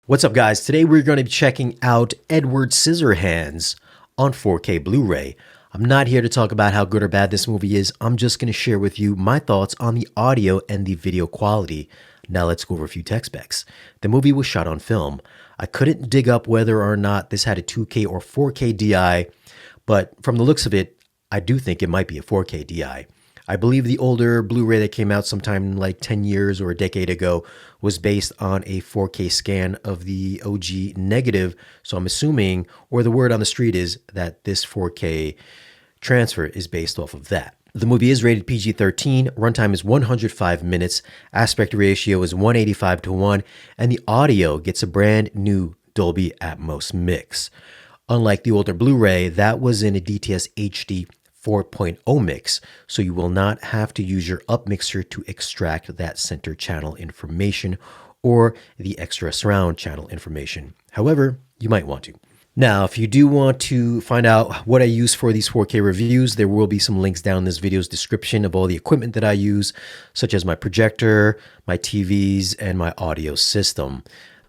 What's up, guys? Today we're going to be checking out Edward Scissorhands on 4K Blu-ray. I'm not here to talk about how good or bad this movie is. I'm just going to share with you my thoughts on the audio and the video quality. Now let's go over a few tech specs. The movie was shot on film. I couldn't dig up whether or not this had a 2K or 4K DI, but from the looks of it, I do think it might be a 4K DI. I believe the older Blu-ray that came out sometime like 10 years or a decade ago was based on a 4K scan of the OG negative. So I'm assuming, or the word on the street is that this 4K transfer is based off of that. The movie is rated PG-13, runtime is 105 minutes, aspect ratio is 185:1, and the audio gets a brand new Dolby Atmos mix. Unlike the older Blu-ray, that was in a DTS HD 4.0 mix, so you will not have to use your up mixer to extract that center channel information or the extra surround channel information. However, you might want to. Now, if you do want to find out what I use for these 4K reviews, there will be some links down in this video's description of all the equipment that I use, such as my projector, my TVs, and my audio system.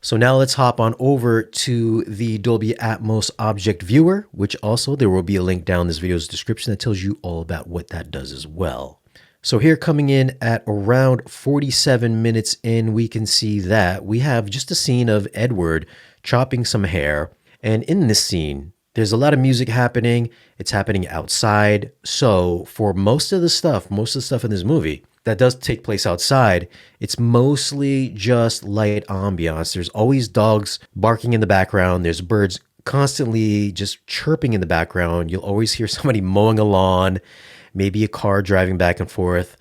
So now let's hop on over to the Dolby Atmos Object Viewer, which also there will be a link down in this video's description that tells you all about what that does as well. So here coming in at around 47 minutes in, we can see that we have just a scene of Edward chopping some hair. And in this scene, there's a lot of music happening. It's happening outside. So for most of the stuff in this movie that does take place outside, it's mostly just light ambiance. There's always dogs barking in the background. There's birds constantly just chirping in the background. You'll always hear somebody mowing a lawn, maybe a car driving back and forth.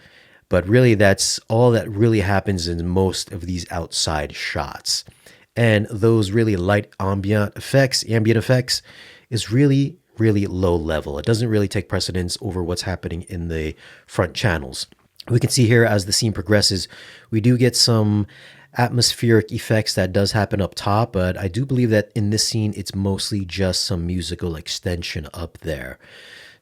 But really, that's all that really happens in most of these outside shots. And those really light ambient effects, is really, really low level. It doesn't really take precedence over what's happening in the front channels. We can see here as the scene progresses, we do get some atmospheric effects that does happen up top, but I do believe that in this scene, it's mostly just some musical extension up there.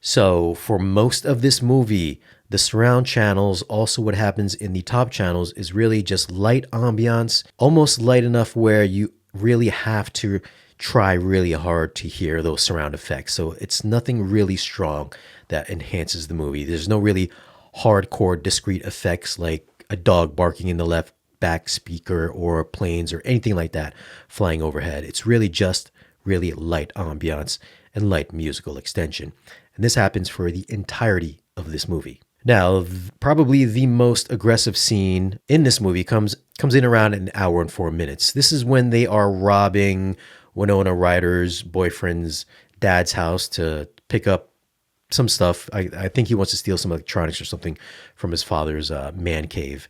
So for most of this movie, the surround channels, also what happens in the top channels, is really just light ambiance, almost light enough where you really have to try really hard to hear those surround effects. So it's nothing really strong that enhances the movie. There's no really hardcore discrete effects like a dog barking in the left back speaker or planes or anything like that flying overhead. It's really just really light ambiance and light musical extension. And this happens for the entirety of this movie. Now, probably the most aggressive scene in this movie comes in around an hour and 4 minutes. This is when they are robbing Winona Ryder's boyfriend's dad's house to pick up some stuff. I think he wants to steal some electronics or something from his father's man cave.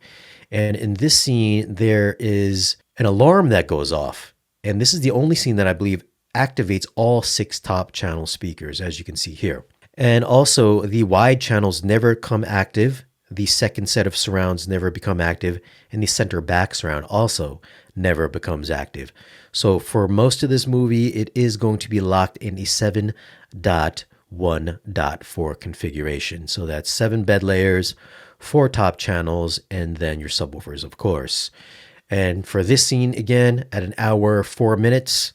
And in this scene, there is an alarm that goes off. And this is the only scene that I believe activates all 6 top channel speakers, as you can see here. And also, the wide channels never come active. The second set of surrounds never become active. And the center back surround also never becomes active. So for most of this movie, it is going to be locked in a 7.1.4 configuration. So that's 7 bed layers, 4 top channels, and then your subwoofers, of course. And for this scene, again, at an hour, 4 minutes,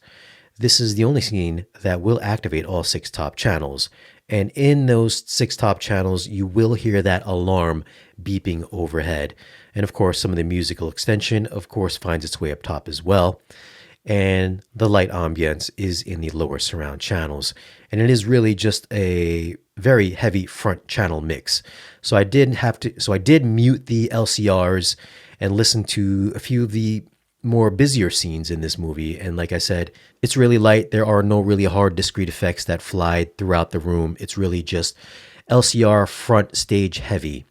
this is the only scene that will activate all 6 top channels. And in those 6 top channels, you will hear that alarm beeping overhead. And of course, some of the musical extension, of course, finds its way up top as well. And the light ambience is in the lower surround channels. And it is really just a very heavy front channel mix. So I did mute the LCRs and listen to a few of the more busier scenes in this movie. And like I said, it's really light. There are no really hard discrete effects that fly throughout the room. It's really just LCR front stage heavy.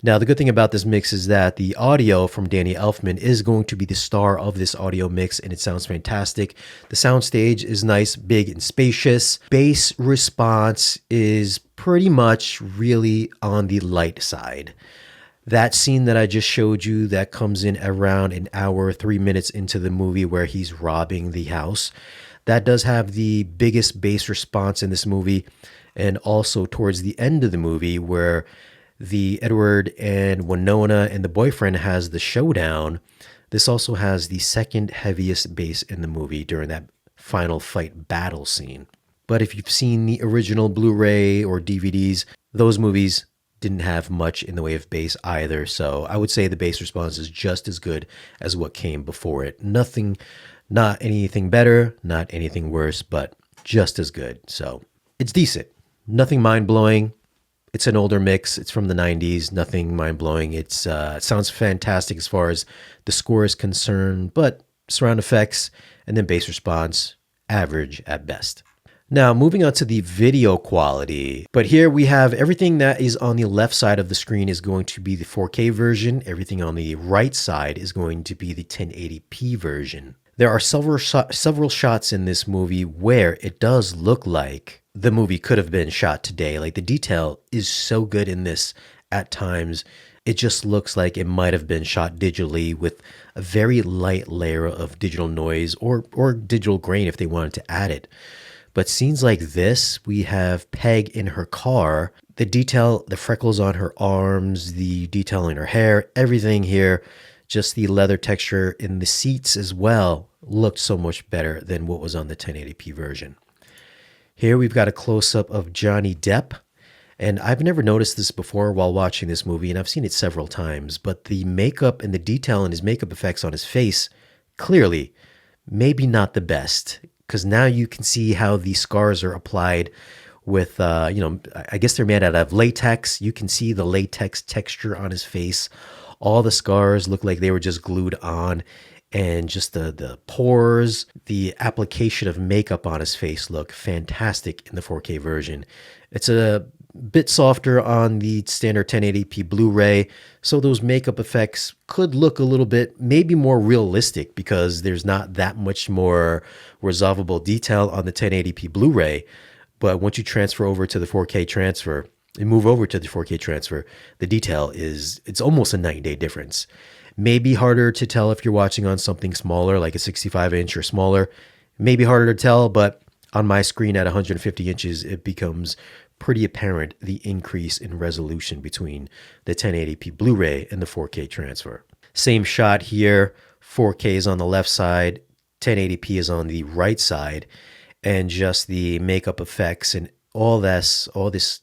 Now, the good thing about this mix is that the audio from Danny Elfman is going to be the star of this audio mix, and it sounds fantastic. The soundstage is nice, big, and spacious. Bass response is pretty much really on the light side. That scene that I just showed you that comes in around an hour, 3 minutes into the movie where he's robbing the house, that does have the biggest bass response in this movie. And also towards the end of the movie where the Edward and Winona and the boyfriend has the showdown, This also has the second heaviest bass in the movie during that final fight battle scene. But if you've seen the original Blu-ray or DVDs, those movies didn't have much in the way of bass either. So I would say the bass response is just as good as what came before it. Not anything better, not anything worse, but just as good. So it's decent. Nothing mind-blowing. It's an older mix. It's from the 90s. Nothing mind-blowing. It sounds fantastic as far as the score is concerned, but surround effects and then bass response, average at best. Now, moving on to the video quality. But here we have everything that is on the left side of the screen is going to be the 4K version. Everything on the right side is going to be the 1080p version. There are several shots in this movie where it does look like the movie could have been shot today. Like, the detail is so good in this at times. It just looks like it might have been shot digitally with a very light layer of digital noise or digital grain if they wanted to add it. But scenes like this, we have Peg in her car, the detail, the freckles on her arms, the detail in her hair, everything here, just the leather texture in the seats as well looked so much better than what was on the 1080p version. Here we've got a close-up of Johnny Depp. And I've never noticed this before while watching this movie, and I've seen it several times, but the makeup and the detail in his makeup effects on his face, clearly, maybe not the best, because now you can see how the scars are applied with, I guess they're made out of latex. You can see the latex texture on his face. All the scars look like they were just glued on, and just the pores, the application of makeup on his face look fantastic in the 4K version. It's a bit softer on the standard 1080p Blu-ray, so those makeup effects could look a little bit maybe more realistic because there's not that much more resolvable detail on the 1080p Blu-ray. But once you transfer over to the 4K transfer and move over to the 4K transfer, the detail it's almost a night and day difference. Maybe harder to tell if you're watching on something smaller like a 65-inch or smaller. Maybe harder to tell, but on my screen at 150 inches, it becomes pretty apparent the increase in resolution between the 1080p Blu-ray and the 4K transfer. Same shot here, 4K is on the left side, 1080p is on the right side, and just the makeup effects and all this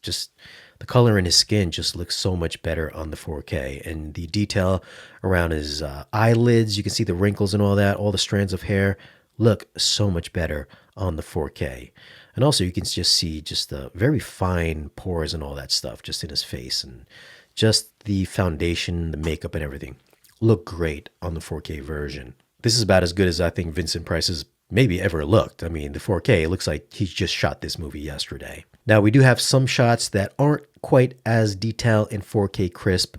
just the color in his skin just looks so much better on the 4K, and the detail around his eyelids, you can see the wrinkles and all that, all the strands of hair look so much better on the 4K. And also you can just see just the very fine pores and all that stuff just in his face, and just the foundation, the makeup and everything look great on the 4K version. This is about as good as I think Vincent Price has maybe ever looked. I mean, the 4K, it looks like he just shot this movie yesterday. Now, we do have some shots that aren't quite as detailed in 4K crisp.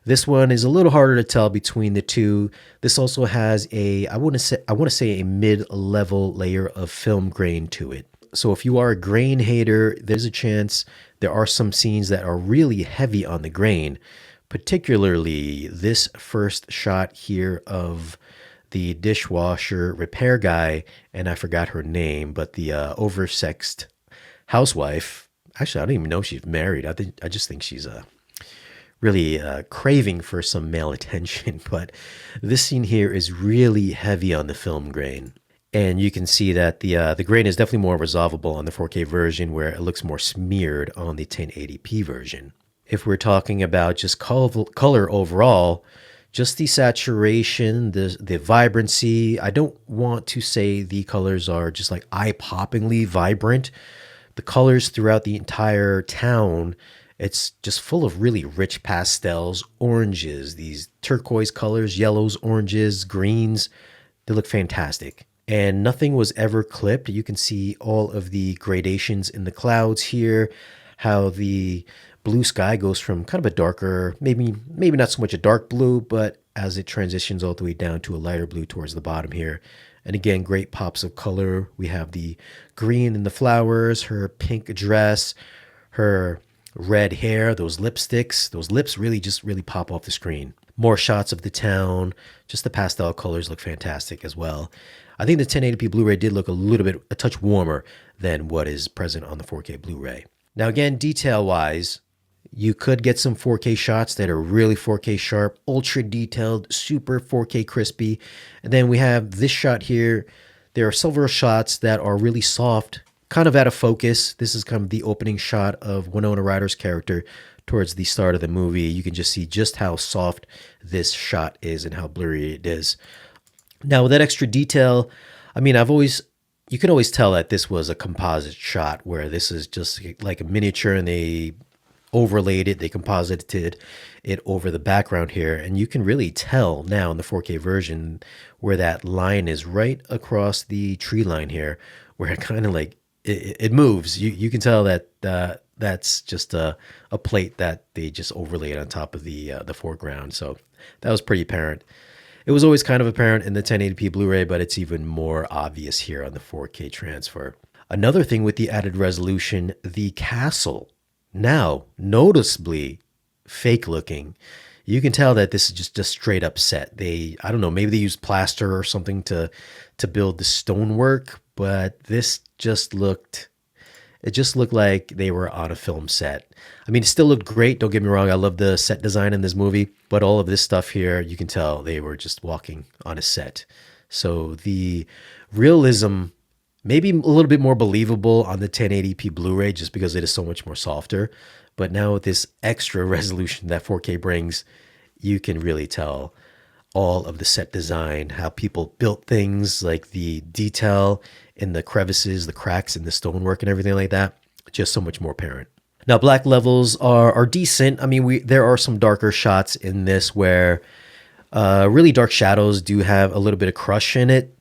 This one is a little harder to tell between the two. This also has I want to say a mid-level layer of film grain to it. So if you are a grain hater, there's a chance there are some scenes that are really heavy on the grain, particularly this first shot here of the dishwasher repair guy, and I forgot her name, but the oversexed housewife. Actually, I don't even know if she's married. I just think she's really craving for some male attention. But this scene here is really heavy on the film grain. And you can see that the grain is definitely more resolvable on the 4K version, where it looks more smeared on the 1080p version. If we're talking about just color overall, just the saturation, the vibrancy, I don't want to say the colors are just like eye-poppingly vibrant. The colors throughout the entire town, it's just full of really rich pastels, oranges, these turquoise colors, yellows, oranges, greens. They look fantastic. And nothing was ever clipped. You can see all of the gradations in the clouds here, how the blue sky goes from kind of a darker, maybe not so much a dark blue, but as it transitions all the way down to a lighter blue towards the bottom here. And again, great pops of color. We have the green in the flowers, her pink dress, her red hair, those lipsticks. Those lips really pop off the screen. More shots of the town. Just the pastel colors look fantastic as well. I think the 1080p Blu-ray did look a touch warmer than what is present on the 4K Blu-ray. Now again, detail-wise, You could get some 4K shots that are really 4K sharp, ultra detailed, super 4K crispy. And then we have this shot here. There are several shots that are really soft, kind of out of focus. This is kind of the opening shot of Winona Ryder's character towards the start of the movie. You can just see just how soft this shot is and how blurry it is. Now, with that extra detail, I mean, you can always tell that this was a composite shot where this is just like a miniature and they overlaid it, they composited it over the background here. And you can really tell now in the 4K version where that line is right across the tree line here, where it kind of like, it moves. You can tell that that's just a plate that they just overlaid on top of the foreground. So that was pretty apparent. It was always kind of apparent in the 1080p Blu-ray, but it's even more obvious here on the 4K transfer. Another thing with the added resolution, the castle, now noticeably fake looking. You can tell that this is just a straight up set. I don't know, maybe they used plaster or something to build the stonework, but this just looked like they were on a film set. I mean, it still looked great. Don't get me wrong. I love the set design in this movie, but all of this stuff here, you can tell they were just walking on a set. So the realism, maybe a little bit more believable on the 1080p Blu-ray just because it is so much more softer. But now with this extra resolution that 4K brings, you can really tell all of the set design, how people built things, like the detail in the crevices, the cracks in the stonework and everything like that. Just so much more apparent. Now, black levels are decent. I mean, there are some darker shots in this where really dark shadows do have a little bit of crush in it.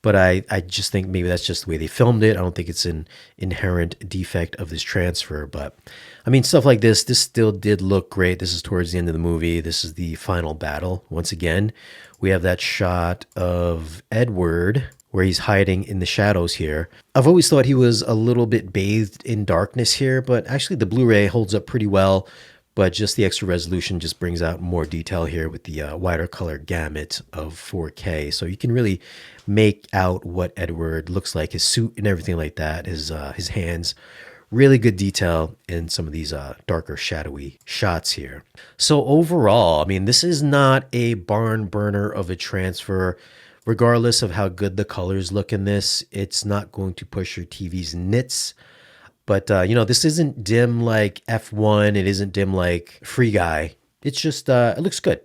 But I just think maybe that's just the way they filmed it. I don't think it's an inherent defect of this transfer. But I mean, stuff like this still did look great. This is towards the end of the movie. This is the final battle. Once again, we have that shot of Edward where he's hiding in the shadows here. I've always thought he was a little bit bathed in darkness here, but actually the Blu-ray holds up pretty well. But just the extra resolution just brings out more detail here with the wider color gamut of 4K. So you can really make out what Edward looks like, his suit and everything like that, his hands. Really good detail in some of these darker, shadowy shots here. So overall, I mean, this is not a barn burner of a transfer. Regardless of how good the colors look in this, it's not going to push your TV's nits. But, this isn't dim like F1. It isn't dim like Free Guy. It's just, it looks good.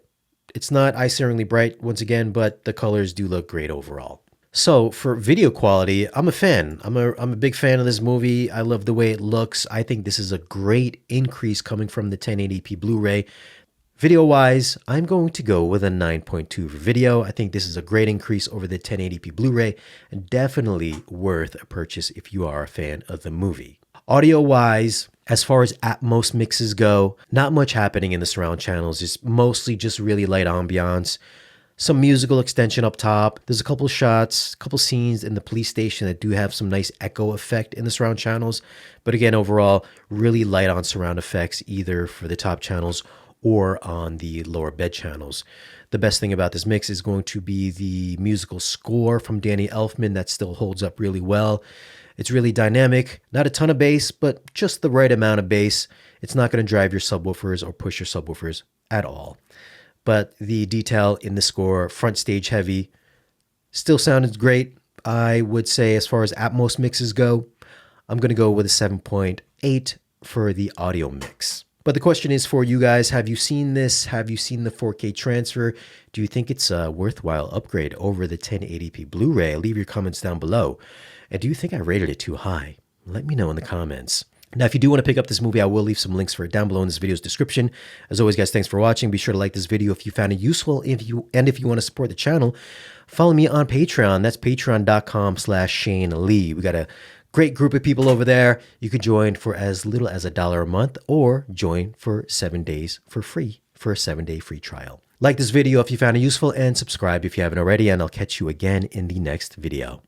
It's not eye-searingly bright, once again, but the colors do look great overall. So for video quality, I'm a fan. I'm a big fan of this movie. I love the way it looks. I think this is a great increase coming from the 1080p Blu-ray. Video-wise, I'm going to go with a 9.2 for video. I think this is a great increase over the 1080p Blu-ray and definitely worth a purchase if you are a fan of the movie. Audio-wise, as far as Atmos mixes go, not much happening in the surround channels. It's mostly just really light ambiance. Some musical extension up top. There's a couple shots, a couple scenes in the police station that do have some nice echo effect in the surround channels. But again, overall, really light on surround effects, either for the top channels or on the lower bed channels. The best thing about this mix is going to be the musical score from Danny Elfman that still holds up really well. It's really dynamic, not a ton of bass, but just the right amount of bass. It's not going to drive your subwoofers or push your subwoofers at all. But the detail in the score, front stage heavy, still sounded great. I would say as far as Atmos mixes go, I'm going to go with a 7.8 for the audio mix. But the question is for you guys, have you seen this? Have you seen the 4K transfer? Do you think it's a worthwhile upgrade over the 1080p Blu-ray? Leave your comments down below. And do you think I rated it too high? Let me know in the comments. Now, if you do want to pick up this movie, I will leave some links for it down below in this video's description. As always, guys, thanks for watching. Be sure to like this video if you found it useful. If you want to support the channel, follow me on Patreon. That's patreon.com/Shane Lee. We got a great group of people over there. You can join for as little as $1 a month or join for 7 days for free for a 7-day free trial. Like this video if you found it useful and subscribe if you haven't already, and I'll catch you again in the next video.